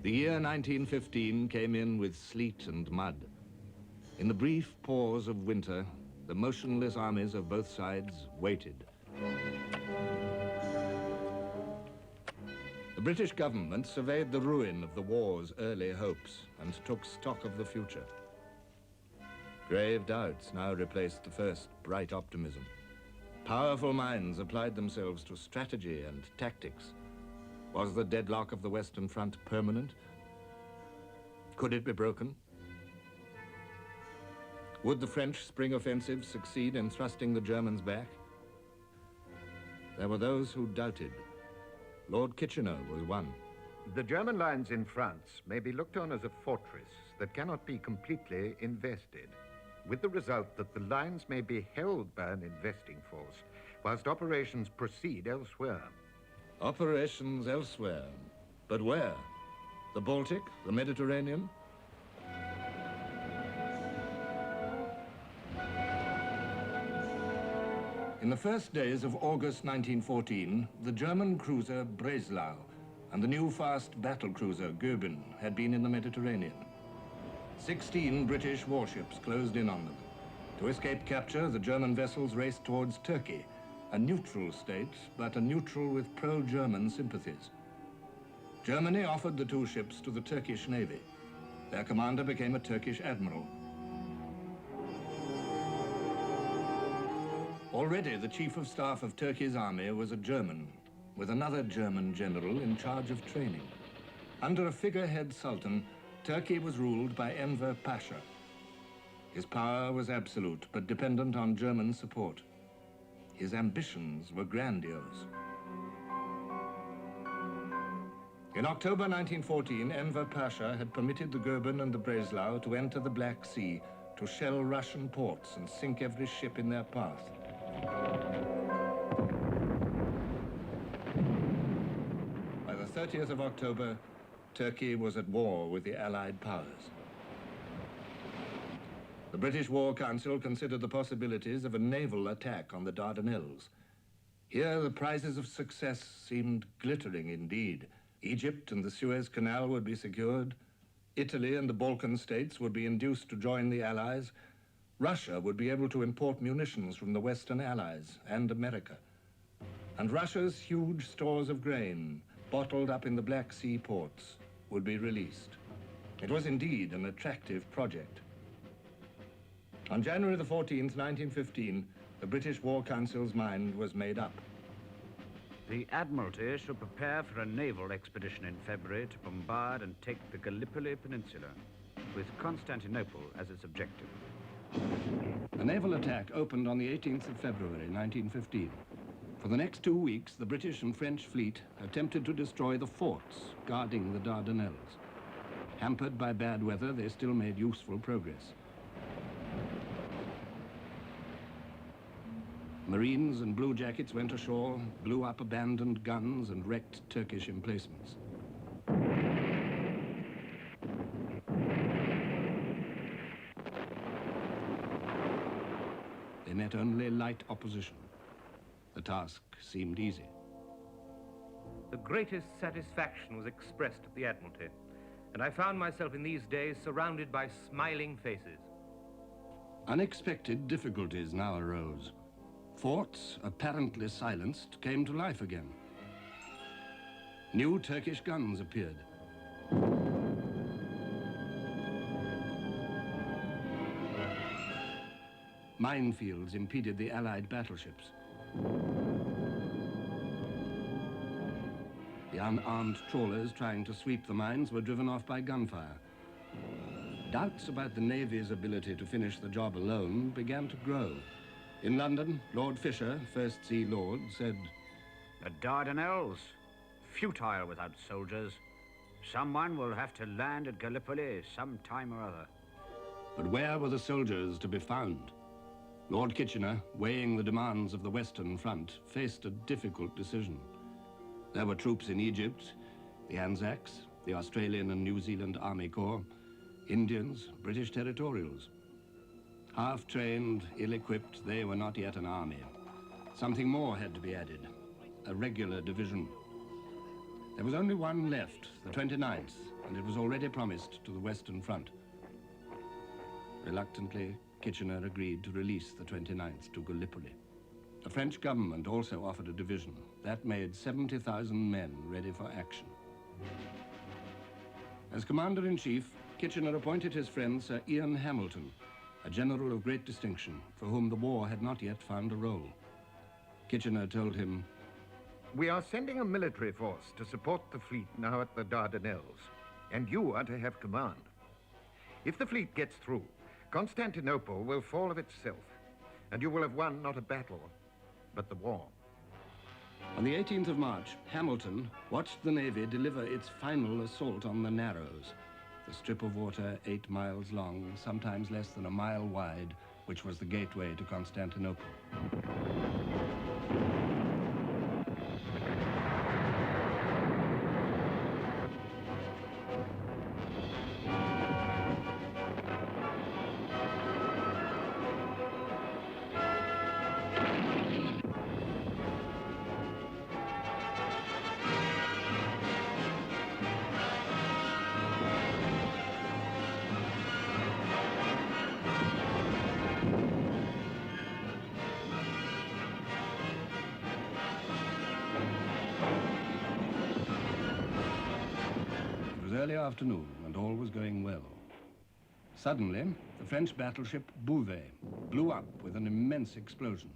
The year 1915 came in with sleet and mud. In the brief pause of winter, the motionless armies of both sides waited. The British government surveyed the ruin of the war's early hopes and took stock of the future. Grave doubts now replaced the first bright optimism. Powerful minds applied themselves to strategy and tactics. Was the deadlock of the Western Front permanent? Could it be broken? Would the French spring offensive succeed in thrusting the Germans back? There were those who doubted. Lord Kitchener was one. The German lines in France may be looked on as a fortress that cannot be completely invested, with the result that the lines may be held by an investing force, whilst operations proceed elsewhere. Operations elsewhere. But where? The Baltic? The Mediterranean? In the first days of August 1914, the German cruiser Breslau and the new fast battle cruiser Goeben had been in the Mediterranean. 16 British warships closed in on them. To escape capture, the German vessels raced towards Turkey, a neutral state, but a neutral with pro-German sympathies. Germany offered the two ships to the Turkish Navy. Their commander became a Turkish admiral. Already the chief of staff of Turkey's army was a German, with another German general in charge of training. Under a figurehead sultan, Turkey was ruled by Enver Pasha. His power was absolute, but dependent on German support. His ambitions were grandiose. In October 1914, Enver Pasha had permitted the Goeben and the Breslau to enter the Black Sea, to shell Russian ports and sink every ship in their path. By the 30th of October, Turkey was at war with the Allied powers. The British War Council considered the possibilities of a naval attack on the Dardanelles. Here, the prizes of success seemed glittering indeed. Egypt and the Suez Canal would be secured. Italy and the Balkan states would be induced to join the Allies. Russia would be able to import munitions from the Western Allies and America. And Russia's huge stores of grain, bottled up in the Black Sea ports, would be released. It was indeed an attractive project. On January the 14th, 1915, the British War Council's mind was made up. The Admiralty should prepare for a naval expedition in February to bombard and take the Gallipoli Peninsula, with Constantinople as its objective. The naval attack opened on the 18th of February, 1915. For the next 2 weeks, the British and French fleet attempted to destroy the forts guarding the Dardanelles. Hampered by bad weather, they still made useful progress. Marines and bluejackets went ashore, blew up abandoned guns and wrecked Turkish emplacements. They met only light opposition. The task seemed easy. The greatest satisfaction was expressed at the Admiralty, and I found myself in these days surrounded by smiling faces. Unexpected difficulties now arose. Forts, apparently silenced, came to life again. New Turkish guns appeared. Minefields impeded the Allied battleships. The unarmed trawlers trying to sweep the mines were driven off by gunfire. Doubts about the Navy's ability to finish the job alone began to grow. In London, Lord Fisher, First Sea Lord, said, "The Dardanelles, futile without soldiers. Someone will have to land at Gallipoli some time or other." But where were the soldiers to be found? Lord Kitchener, weighing the demands of the Western Front, faced a difficult decision. There were troops in Egypt, the Anzacs, the Australian and New Zealand Army Corps, Indians, British territorials. Half-trained, ill-equipped, they were not yet an army. Something more had to be added, a regular division. There was only one left, the 29th, and it was already promised to the Western Front. Reluctantly, Kitchener agreed to release the 29th to Gallipoli. The French government also offered a division. That made 70,000 men ready for action. As Commander-in-Chief, Kitchener appointed his friend Sir Ian Hamilton, a general of great distinction, for whom the war had not yet found a role. Kitchener told him, "We are sending a military force to support the fleet now at the Dardanelles, and you are to have command. If the fleet gets through, Constantinople will fall of itself, and you will have won not a battle, but the war." On the 18th of March, Hamilton watched the Navy deliver its final assault on the Narrows, the strip of water 8 miles long, sometimes less than a mile wide, which was the gateway to Constantinople. Early afternoon, and all was going well. Suddenly, the French battleship Bouvet blew up with an immense explosion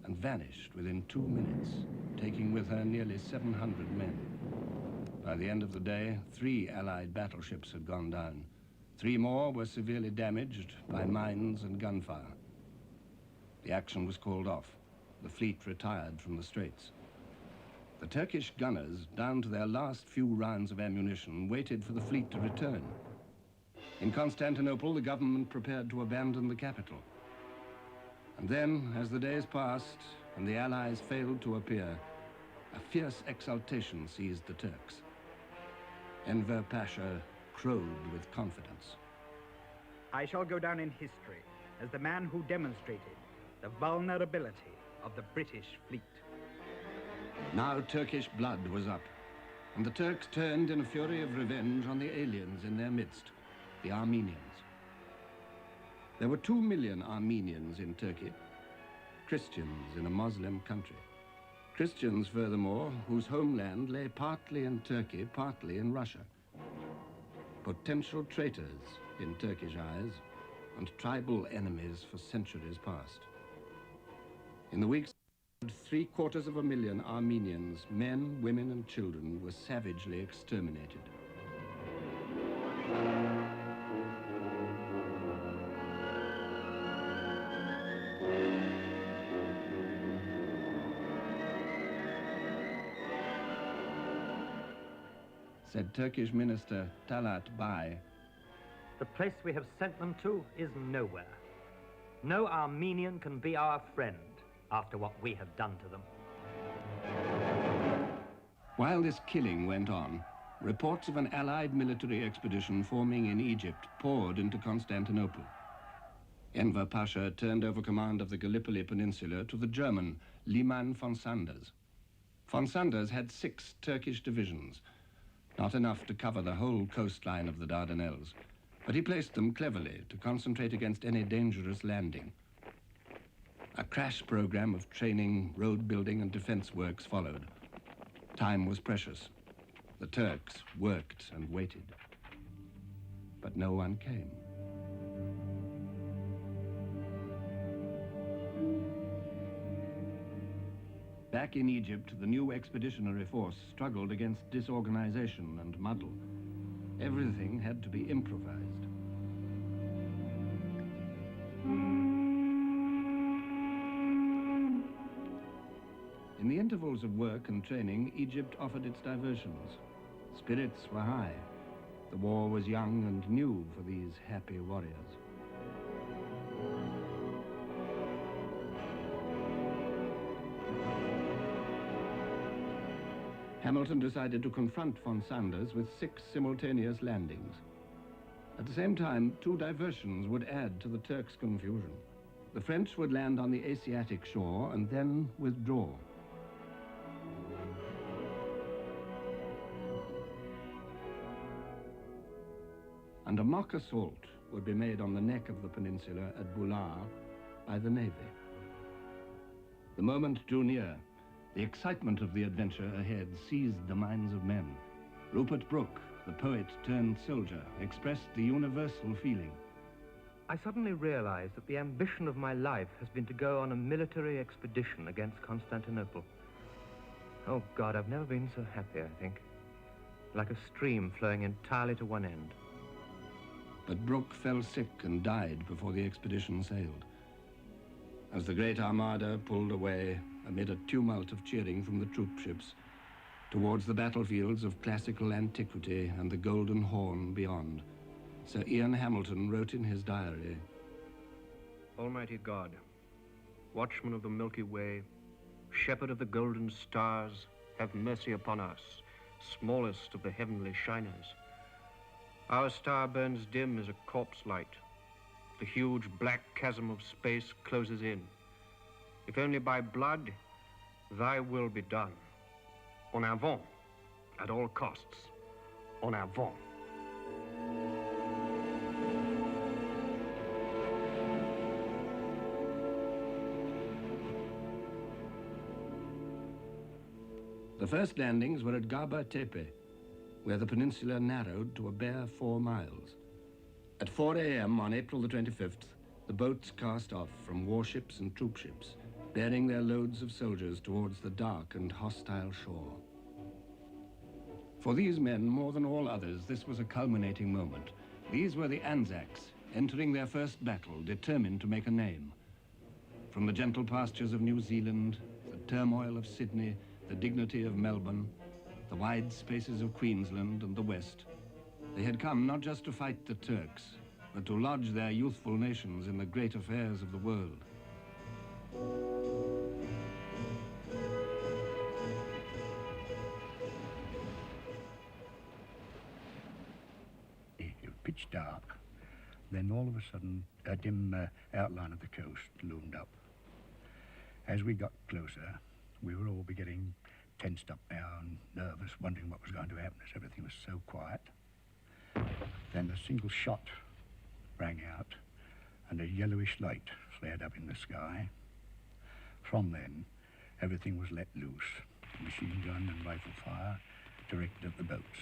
and vanished within 2 minutes, taking with her nearly 700 men. By the end of the day, 3 Allied battleships had gone down. 3 more were severely damaged by mines and gunfire. The action was called off. The fleet retired from the straits. The Turkish gunners, down to their last few rounds of ammunition, waited for the fleet to return. In Constantinople, the government prepared to abandon the capital. And then, as the days passed and the Allies failed to appear, a fierce exultation seized the Turks. Enver Pasha crowed with confidence. "I shall go down in history as the man who demonstrated the vulnerability of the British fleet." Now Turkish blood was up, and the Turks turned in a fury of revenge on the aliens in their midst, the Armenians. There were 2 million Armenians in Turkey, Christians in a Muslim country. Christians, furthermore, whose homeland lay partly in Turkey, partly in Russia. Potential traitors in Turkish eyes, and tribal enemies for centuries past. In the weeks, 750,000 Armenians, men, women, and children, were savagely exterminated. Said Turkish Minister Talat Bay, "The place we have sent them to is nowhere. No Armenian can be our friend after what we have done to them." While this killing went on, reports of an Allied military expedition forming in Egypt poured into Constantinople. Enver Pasha turned over command of the Gallipoli Peninsula to the German Liman von Sanders. Von Sanders had 6 Turkish divisions, not enough to cover the whole coastline of the Dardanelles, but he placed them cleverly to concentrate against any dangerous landing. A crash program of training, road building, and defense works followed. Time was precious. The Turks worked and waited. But no one came. Back in Egypt, the new expeditionary force struggled against disorganization and muddle. Everything had to be improvised. In the intervals of work and training, Egypt offered its diversions. Spirits were high. The war was young and new for these happy warriors. Hamilton decided to confront von Sanders with 6 simultaneous landings. At the same time, 2 diversions would add to the Turks' confusion. The French would land on the Asiatic shore and then withdraw. and a mock assault would be made on the neck of the peninsula at Boulogne by the Navy. The moment drew near. The excitement of the adventure ahead seized the minds of men. Rupert Brooke, the poet turned soldier, expressed the universal feeling. I suddenly realized that the ambition of my life has been to go on a military expedition against Constantinople. Oh, God, I've never been so happy, I think. Like a stream flowing entirely to one end. But Brooke fell sick and died before the expedition sailed. As the great armada pulled away amid a tumult of cheering from the troop ships towards the battlefields of classical antiquity and the Golden Horn beyond, Sir Ian Hamilton wrote in his diary, Almighty God, watchman of the Milky Way, shepherd of the golden stars, have mercy upon us, smallest of the heavenly shiners. Our star burns dim as a corpse light. The huge black chasm of space closes in. If only by blood, thy will be done. En avant, at all costs. En avant. The first landings were at Gaba Tepe, where the peninsula narrowed to a bare 4 miles. At 4 a.m. on April the 25th, the boats cast off from warships and troopships, bearing their loads of soldiers towards the dark and hostile shore. For these men, more than all others, this was a culminating moment. These were the Anzacs, entering their first battle, determined to make a name. From the gentle pastures of New Zealand, the turmoil of Sydney, the dignity of Melbourne, the wide spaces of Queensland and the West, they had come not just to fight the Turks, but to lodge their youthful nations in the great affairs of the world. It was pitch dark. Then all of a sudden, a dim outline of the coast loomed up. As we got closer, we were all getting tensed up now and nervous, wondering what was going to happen as everything was so quiet. Then a single shot rang out and a yellowish light flared up in the sky. From then, everything was let loose. Machine gun and rifle fire directed at the boats.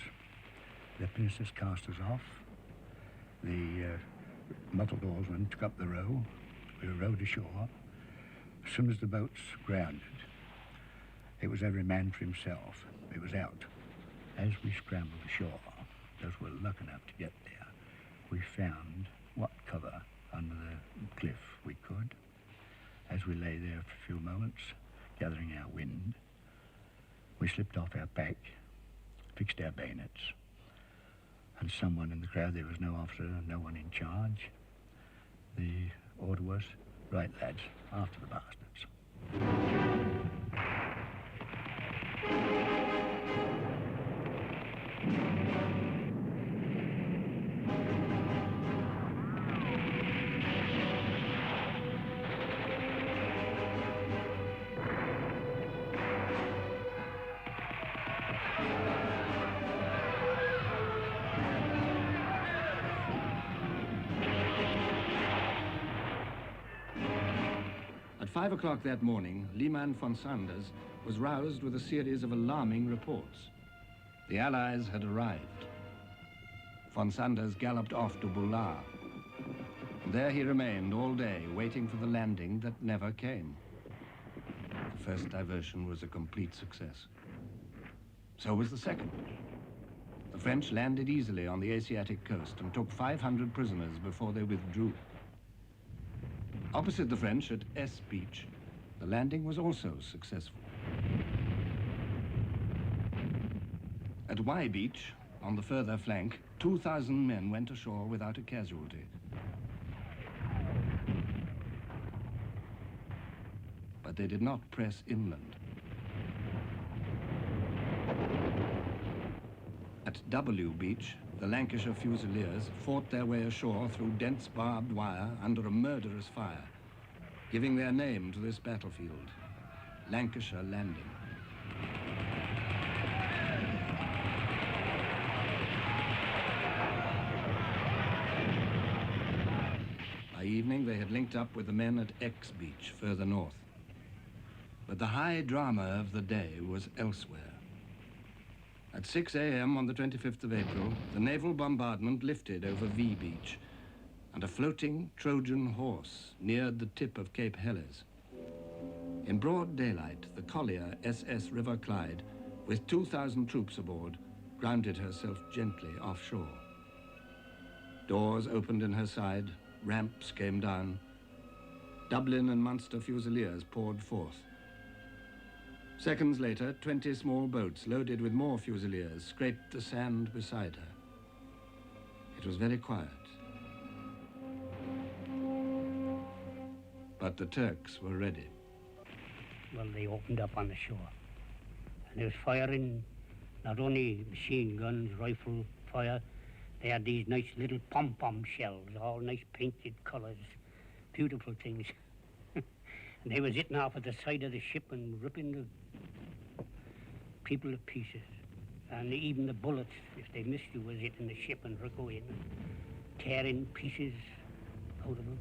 The pinnaces cast us off. The muddled oarsmen took up the row. We were rowed ashore. As soon as the boats grounded, it was every man for himself. It was out. As we scrambled ashore, those who were lucky enough to get there, we found what cover under the cliff we could. As we lay there for a few moments, gathering our wind, we slipped off our pack, fixed our bayonets, and someone in the crowd, there was no officer, no one in charge. The order was, right lads, after the bastards. At 5 o'clock that morning, Liman von Sanders was roused with a series of alarming reports. The Allies had arrived. Von Sanders galloped off to Boulogne. There he remained all day, waiting for the landing that never came. The first diversion was a complete success. So was the second. The French landed easily on the Asiatic coast and took 500 prisoners before they withdrew. Opposite the French at S Beach, the landing was also successful. At Y Beach, on the further flank, 2,000 men went ashore without a casualty. But they did not press inland. At W Beach, the Lancashire Fusiliers fought their way ashore through dense barbed wire under a murderous fire, giving their name to this battlefield, Lancashire Landing. evening, they had linked up with the men at X Beach, further north. But the high drama of the day was elsewhere. At 6 a.m. on the 25th of April, the naval bombardment lifted over V Beach, and a floating Trojan horse neared the tip of Cape Helles. In broad daylight, the collier SS River Clyde, with 2,000 troops aboard, grounded herself gently offshore. Doors opened in her side, ramps came down. Dublin and Munster Fusiliers poured forth. Seconds later, 20 small boats loaded with more Fusiliers scraped the sand beside her. It was very quiet. But the Turks were ready. Well, they opened up on the shore. And they was firing not only machine guns, rifle fire, they had these nice little pom-pom shells, all nice painted colours, beautiful things. And they was hitting off at the side of the ship and ripping the people to pieces. And even the bullets, if they missed you, was hitting the ship and going and tearing pieces out of them.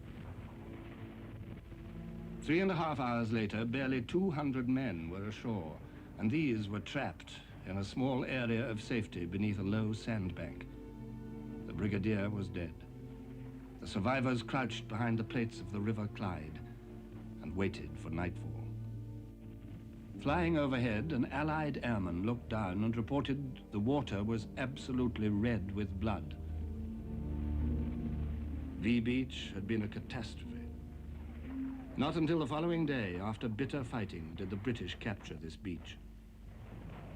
3.5 hours later, barely 200 men were ashore, and these were trapped in a small area of safety beneath a low sandbank. The brigadier was dead. The survivors crouched behind the plates of the River Clyde and waited for nightfall. Flying overhead, an Allied airman looked down and reported the water was absolutely red with blood. V Beach had been a catastrophe. Not until the following day, after bitter fighting, did the British capture this beach.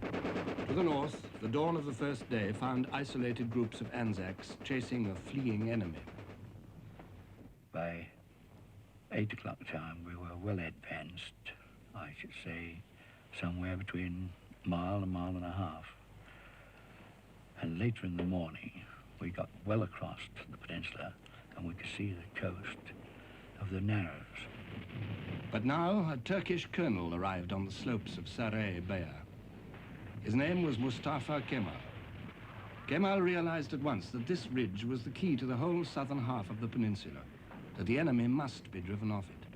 To the north, the dawn of the first day found isolated groups of Anzacs chasing a fleeing enemy. By 8 o'clock time, we were well advanced, I should say, somewhere between a mile and a half. And later in the morning, we got well across the peninsula and we could see the coast of the Narrows. But now a Turkish colonel arrived on the slopes of Saray Bayah. His name was Mustafa Kemal. Kemal realized at once that this ridge was the key to the whole southern half of the peninsula, that the enemy must be driven off it.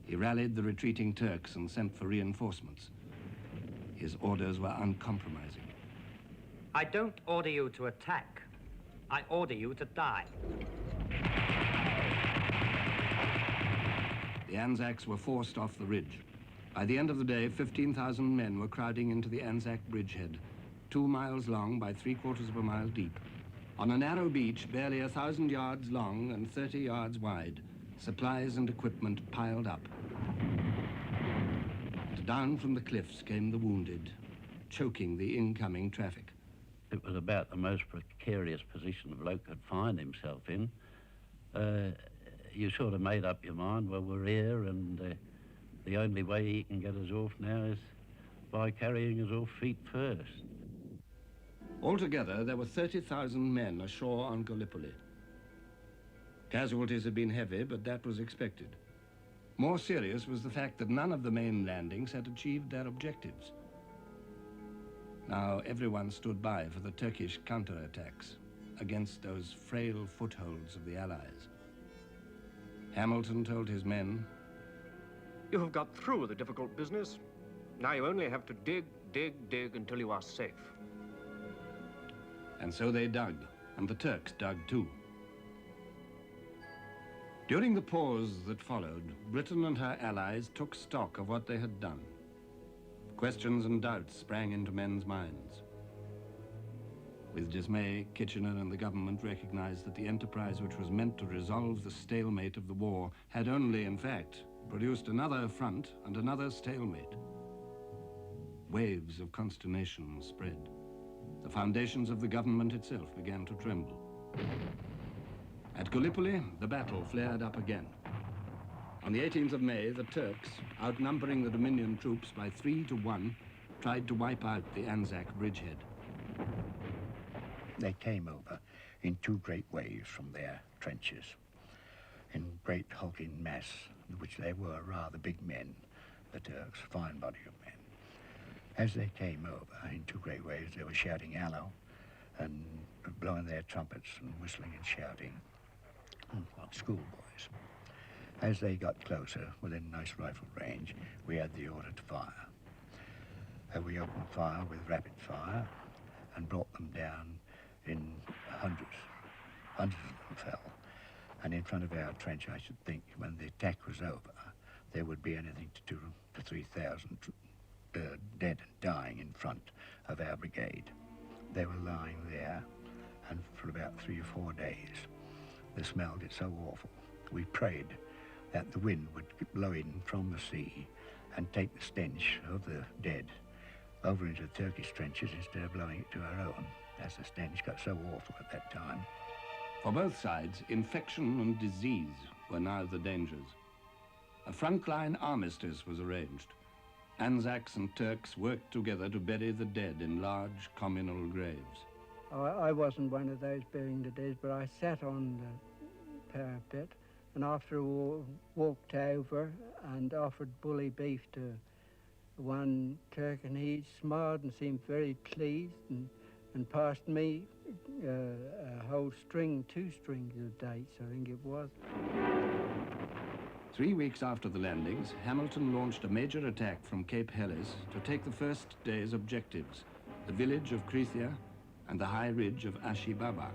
He rallied the retreating Turks and sent for reinforcements. His orders were uncompromising. I don't order you to attack. I order you to die. The Anzacs were forced off the ridge. By the end of the day, 15,000 men were crowding into the Anzac bridgehead, 2 miles long by 3/4 of a mile deep. On a narrow beach, barely 1,000 yards long and 30 yards wide, supplies and equipment piled up. And down from the cliffs came the wounded, choking the incoming traffic. It was about the most precarious position a bloke could find himself in. You sort of made up your mind, well, we're here, and the only way he can get us off now is by carrying us off feet first. Altogether, there were 30,000 men ashore on Gallipoli. Casualties had been heavy, but that was expected. More serious was the fact that none of the main landings had achieved their objectives. Now everyone stood by for the Turkish counterattacks against those frail footholds of the Allies. Hamilton told his men, You have got through the difficult business. Now you only have to dig, dig, dig until you are safe. And so they dug, and the Turks dug too. During the pause that followed, Britain and her allies took stock of what they had done. Questions and doubts sprang into men's minds. With dismay, Kitchener and the government recognized that the enterprise which was meant to resolve the stalemate of the war had only, in fact, produced another affront and another stalemate. Waves of consternation spread. The foundations of the government itself began to tremble. At Gallipoli, the battle flared up again. On the 18th of May, the Turks, outnumbering the Dominion troops by 3 to 1, tried to wipe out the Anzac bridgehead. They came over in 2 great waves from their trenches, in great hulking mass, which they were rather big men, the Turks, fine body of men. As they came over in 2 great waves, they were shouting "Allo" and blowing their trumpets and whistling and shouting. schoolboys. As they got closer, within nice rifle range, we had the order to fire. We opened fire with rapid fire and brought them down in hundreds. Hundreds of them fell. And in front of our trench, I should think, when the attack was over, there would be anything to 3,000 dead and dying in front of our brigade. They were lying there, and for about 3 or 4 days, the smell got so awful. We prayed that the wind would blow in from the sea and take the stench of the dead over into the Turkish trenches instead of blowing it to our own, as the stench got so awful at that time. For both sides, infection and disease were now the dangers. A frontline armistice was arranged. Anzacs and Turks worked together to bury the dead in large communal graves. I wasn't one of those burying the dead, but I sat on the parapet and after a walked over and offered bully beef to one Turk, and he smiled and seemed very pleased and passed me a whole string, 2 strings of dates, I think it was. 3 weeks after the landings, Hamilton launched a major attack from Cape Helles to take the first day's objectives, the village of Krithia and the high ridge of Ashi Baba.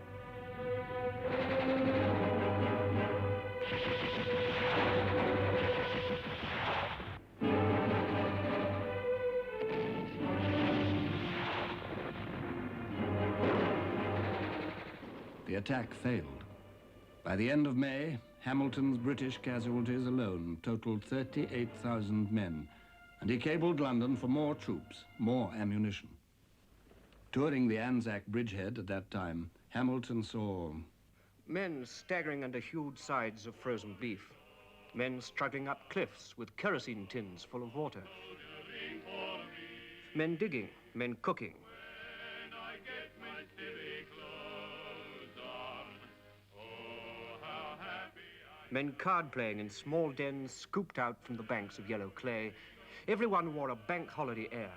The attack failed. By the end of May, Hamilton's British casualties alone totaled 38,000 men, and he cabled London for more troops, more ammunition. Touring the Anzac bridgehead at that time, Hamilton saw men staggering under huge sides of frozen beef, men struggling up cliffs with kerosene tins full of water, men digging, men cooking, men card-playing in small dens scooped out from the banks of yellow clay. Everyone wore a bank holiday air.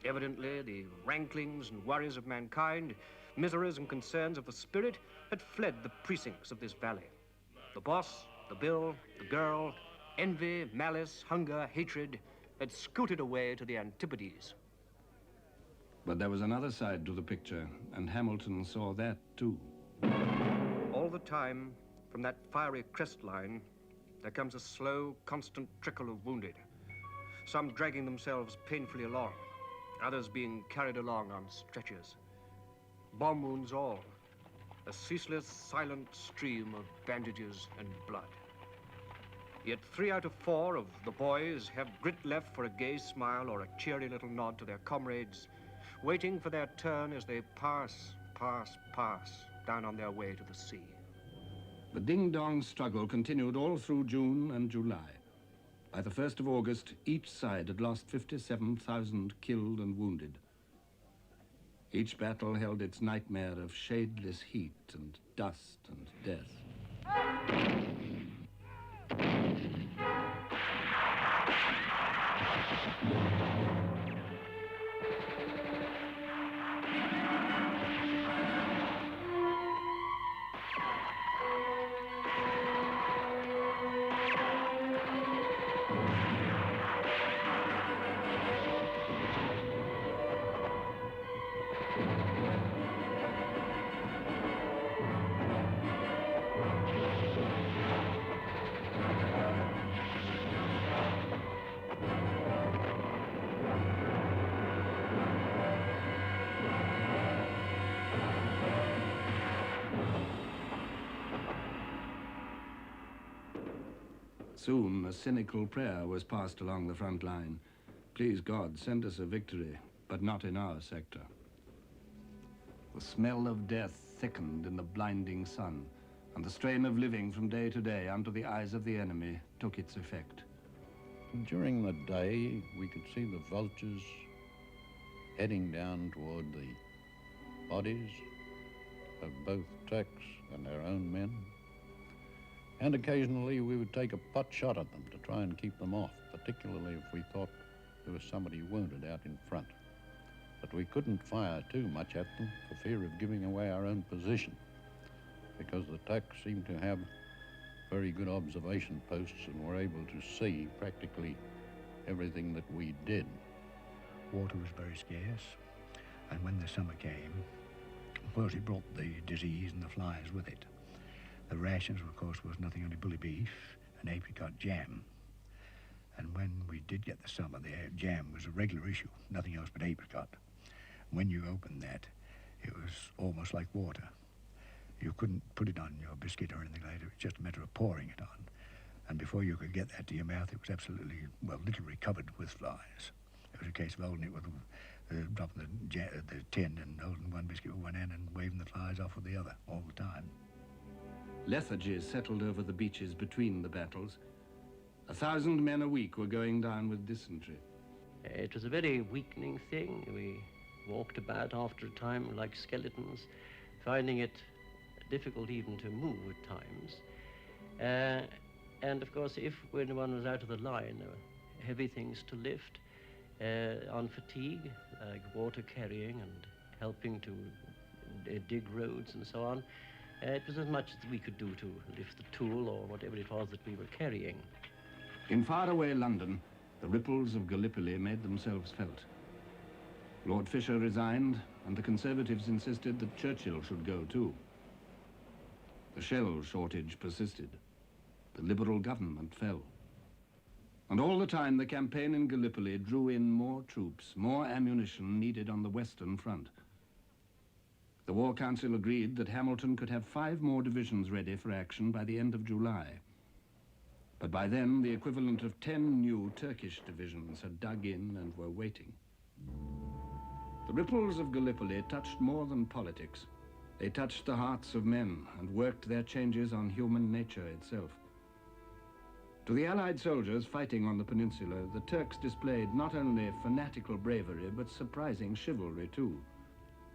Evidently, the ranklings and worries of mankind, miseries and concerns of the spirit, had fled the precincts of this valley. The boss, the bill, the girl, envy, malice, hunger, hatred, had scooted away to the antipodes. But there was another side to the picture, and Hamilton saw that too. All the time, from that fiery crest line, there comes a slow, constant trickle of wounded, some dragging themselves painfully along, others being carried along on stretchers. Bomb wounds all, a ceaseless, silent stream of bandages and blood. Yet 3 out of 4 of the boys have grit left for a gay smile or a cheery little nod to their comrades, waiting for their turn as they pass down on their way to the sea. The ding-dong struggle continued all through June and July. By the 1st of August, each side had lost 57,000 killed and wounded. Each battle held its nightmare of shadeless heat and dust and death. Soon, a cynical prayer was passed along the front line. Please God, send us a victory, but not in our sector. The smell of death thickened in the blinding sun, and the strain of living from day to day under the eyes of the enemy took its effect. During the day, we could see the vultures heading down toward the bodies of both Turks and their own men. And occasionally we would take a pot shot at them to try and keep them off, particularly if we thought there was somebody wounded out in front. But we couldn't fire too much at them for fear of giving away our own position. because the Turks seemed to have very good observation posts and were able to see practically everything that we did. Water was very scarce, and when the summer came, of course it brought the disease and the flies with it. The rations, of course, was nothing only bully beef and apricot jam. And when we did get the summer, the jam was a regular issue, nothing else but apricot. When you opened that, it was almost like water. You couldn't put it on your biscuit or anything like that. It was just a matter of pouring it on. And before you could get that to your mouth, it was absolutely, well, literally covered with flies. It was a case of holding it with dropping the tin and holding one biscuit with one hand and waving the flies off with the other all the time. Lethargy settled over the beaches between the battles. 1,000 men a week were going down with dysentery. It was a very weakening thing. We walked about after a time like skeletons, finding it difficult even to move at times. And of course, when one was out of the line, there were heavy things to lift. On fatigue, like water carrying and helping to dig roads and so on. It was as much as we could do to lift the tool or whatever it was that we were carrying. In faraway London, the ripples of Gallipoli made themselves felt. Lord Fisher resigned, and the Conservatives insisted that Churchill should go too. The shell shortage persisted. The Liberal government fell. And all the time, the campaign in Gallipoli drew in more troops, more ammunition needed on the Western Front. The War Council agreed that Hamilton could have 5 more divisions ready for action by the end of July. But by then, the equivalent of 10 new Turkish divisions had dug in and were waiting. The ripples of Gallipoli touched more than politics. They touched the hearts of men and worked their changes on human nature itself. To the Allied soldiers fighting on the peninsula, the Turks displayed not only fanatical bravery, but surprising chivalry too.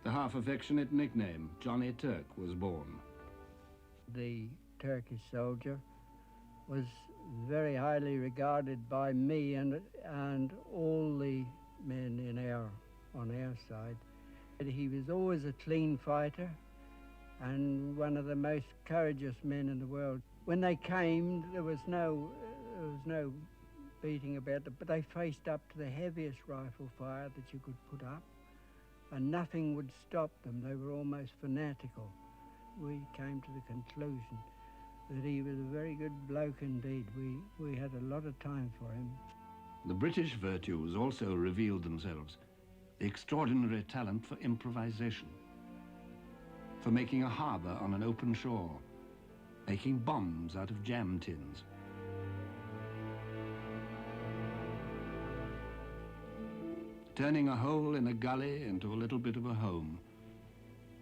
The half-affectionate nickname, Johnny Turk, was born. The Turkish soldier was very highly regarded by me and all the men on our side. He was always a clean fighter and one of the most courageous men in the world. When they came, there was no beating about it, but they faced up to the heaviest rifle fire that you could put up, and nothing would stop them. They were almost fanatical. We came to the conclusion that he was a very good bloke indeed. We had a lot of time for him. The British virtues also revealed themselves. The extraordinary talent for improvisation, for making a harbour on an open shore, making bombs out of jam tins. Turning a hole in a gully into a little bit of a home,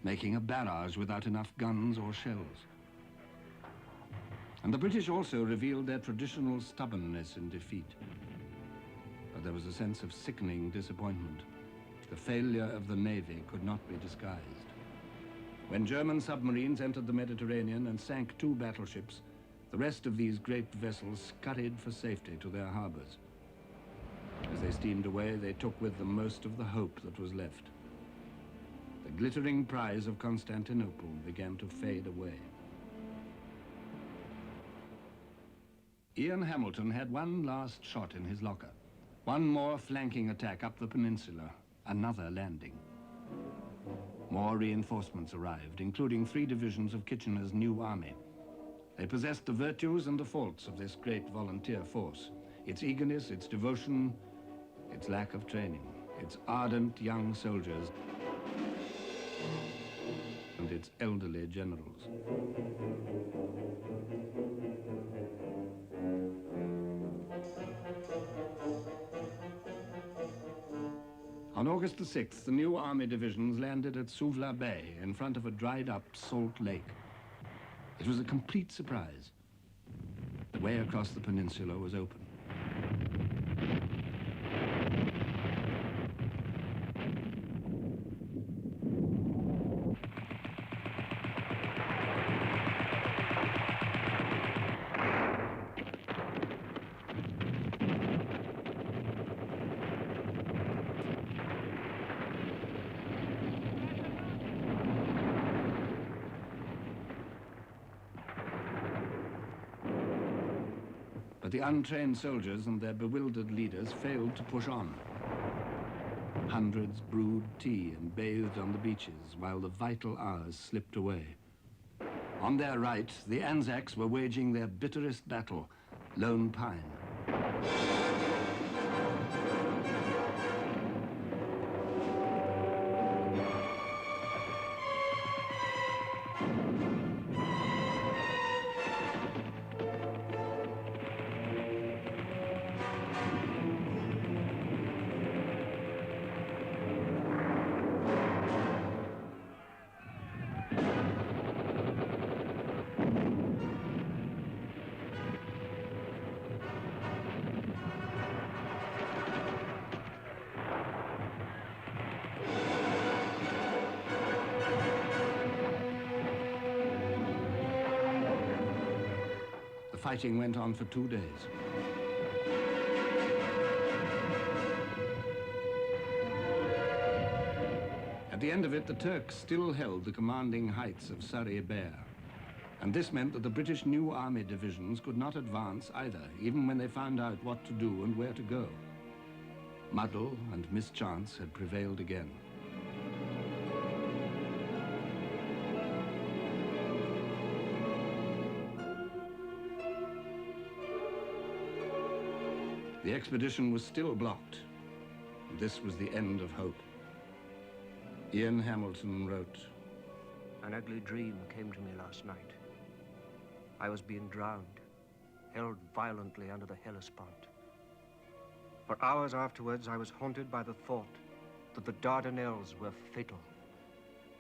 making a barrage without enough guns or shells. And the British also revealed their traditional stubbornness in defeat. But there was a sense of sickening disappointment. The failure of the Navy could not be disguised. When German submarines entered the Mediterranean and sank 2 battleships, the rest of these great vessels scurried for safety to their harbors. As they steamed away, they took with them most of the hope that was left. The glittering prize of Constantinople began to fade away. Ian Hamilton had one last shot in his locker. One more flanking attack up the peninsula, another landing. More reinforcements arrived, including 3 divisions of Kitchener's new army. They possessed the virtues and the faults of this great volunteer force. Its eagerness, its devotion, its lack of training, its ardent young soldiers, and its elderly generals. On August the 6th, the new army divisions landed at Suvla Bay in front of a dried-up salt lake. It was a complete surprise. The way across the peninsula was open. the untrained soldiers and their bewildered leaders failed to push on. Hundreds brewed tea and bathed on the beaches while the vital hours slipped away. On their right, the Anzacs were waging their bitterest battle, Lone Pine. The fighting went on for 2 days. At the end of it, the Turks still held the commanding heights of Surrey Bear. And this meant that the British new army divisions could not advance either, even when they found out what to do and where to go. Muddle and mischance had prevailed again. The expedition was still blocked. This was the end of hope. Ian Hamilton wrote, "An ugly dream came to me last night. I was being drowned, held violently under the Hellespont. For hours afterwards, I was haunted by the thought that the Dardanelles were fatal,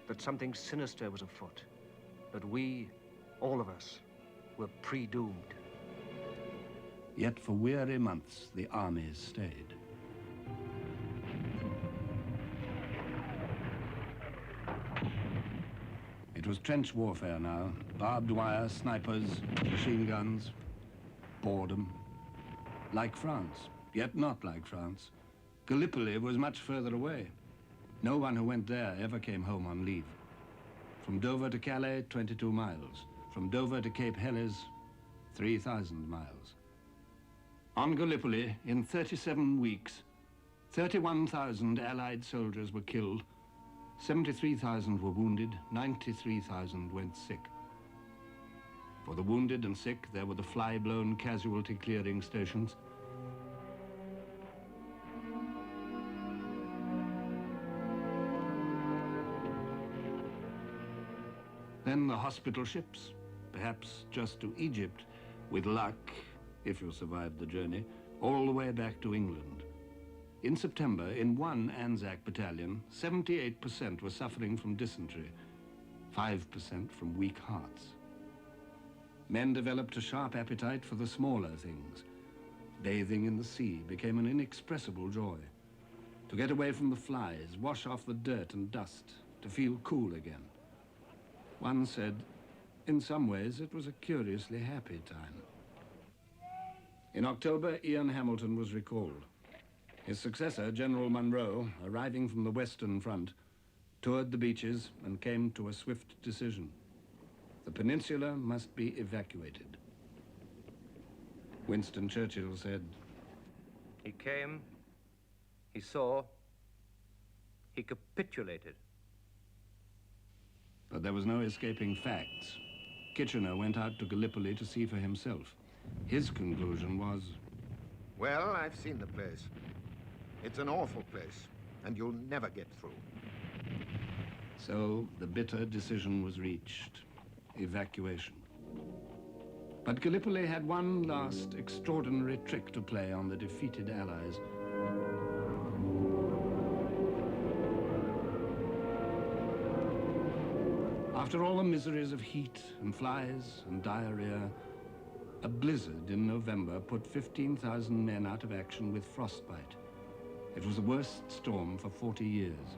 that something sinister was afoot, that we, all of us, were pre-doomed." Yet for weary months, the armies stayed. It was trench warfare now. Barbed wire, snipers, machine guns, boredom. Like France, yet not like France. Gallipoli was much further away. No one who went there ever came home on leave. From Dover to Calais, 22 miles. From Dover to Cape Helles, 3,000 miles. On Gallipoli, in 37 weeks, 31,000 Allied soldiers were killed, 73,000 were wounded, 93,000 went sick. For the wounded and sick, there were the fly-blown casualty clearing stations. Then the hospital ships, perhaps just to Egypt, with luck, if you survived the journey, all the way back to England. In September, in one Anzac battalion, 78% were suffering from dysentery, 5% from weak hearts. Men developed a sharp appetite for the smaller things. Bathing in the sea became an inexpressible joy. To get away from the flies, wash off the dirt and dust, to feel cool again. One said, in some ways, it was a curiously happy time. In October, Ian Hamilton was recalled. His successor, General Munro, arriving from the Western Front, toured the beaches and came to a swift decision. The peninsula must be evacuated. Winston Churchill said, "He came, he saw, he capitulated." But there was no escaping facts. Kitchener went out to Gallipoli to see for himself. His conclusion was, "Well, I've seen the place. It's an awful place, and you'll never get through." So the bitter decision was reached. Evacuation. But Gallipoli had one last extraordinary trick to play on the defeated Allies. After all the miseries of heat and flies and diarrhea, a blizzard in November put 15,000 men out of action with frostbite. It was the worst storm for 40 years.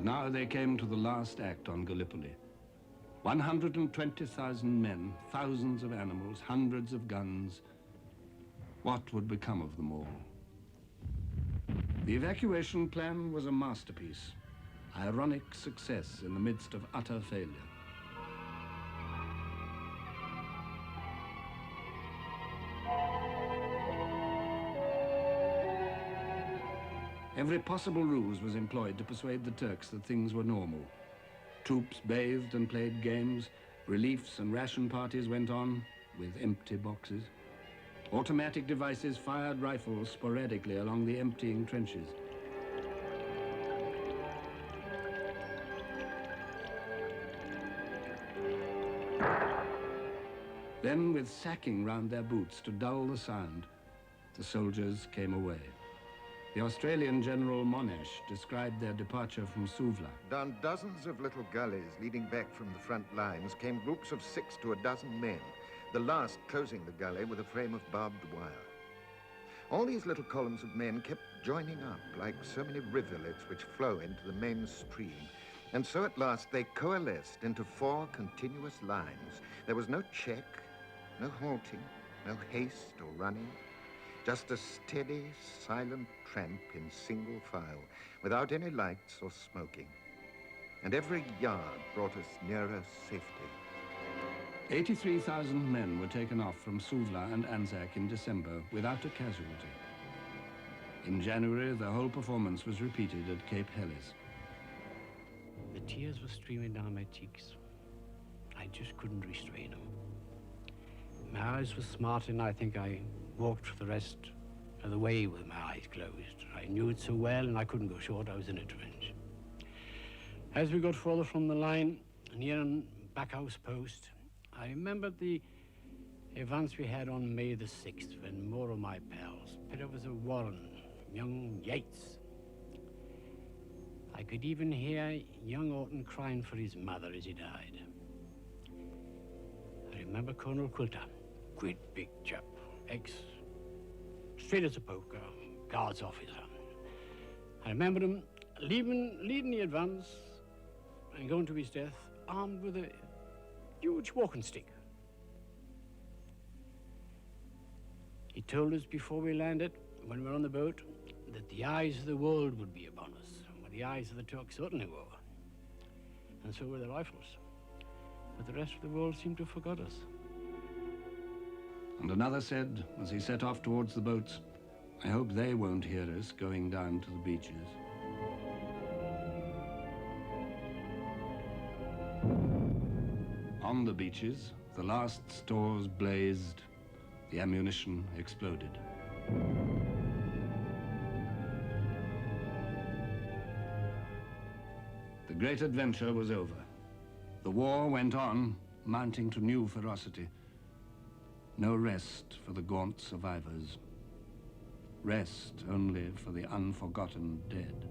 And now they came to the last act on Gallipoli. 120,000 men, thousands of animals, hundreds of guns. What would become of them all? The evacuation plan was a masterpiece. Ironic success in the midst of utter failure. Every possible ruse was employed to persuade the Turks that things were normal. Troops bathed and played games. Reliefs and ration parties went on with empty boxes. Automatic devices fired rifles sporadically along the emptying trenches. Then, with sacking round their boots to dull the sound, the soldiers came away. The Australian General Monash described their departure from Suvla. Down dozens of little gullies leading back from the front lines came groups of 6 to a dozen men, the last closing the gully with a frame of barbed wire. All these little columns of men kept joining up like so many rivulets which flow into the main stream, and so at last they coalesced into 4 continuous lines. There was no check, no halting, no haste or running. Just a steady, silent tramp in single file, without any lights or smoking. And every yard brought us nearer safety. 83,000 men were taken off from Suvla and Anzac in December without a casualty. In January, the whole performance was repeated at Cape Helles. The tears were streaming down my cheeks. I just couldn't restrain them. My eyes were smart, and I think I walked for the rest of the way with my eyes closed. I knew it so well, and I couldn't go short. I was in a trench. As we got further from the line, near an backhouse post, I remembered the advance we had on May the 6th, when more of my pals, Peter was a Warren, young Yates. I could even hear young Orton crying for his mother as he died. I remember Colonel Quilter, great big chap, straight as a poker, guards officer. I remember him leading the advance and going to his death armed with a huge walking stick. He told us before we landed, when we were on the boat, that the eyes of the world would be upon us. Well, the eyes of the Turks certainly were. And so were the rifles. But the rest of the world seemed to have forgot us. And another said, as he set off towards the boats, I hope they won't hear us going down to the beaches. On the beaches, the last stores blazed, the ammunition exploded. The great adventure was over. The war went on, mounting to new ferocity. No rest for the gaunt survivors. Rest only for the unforgotten dead.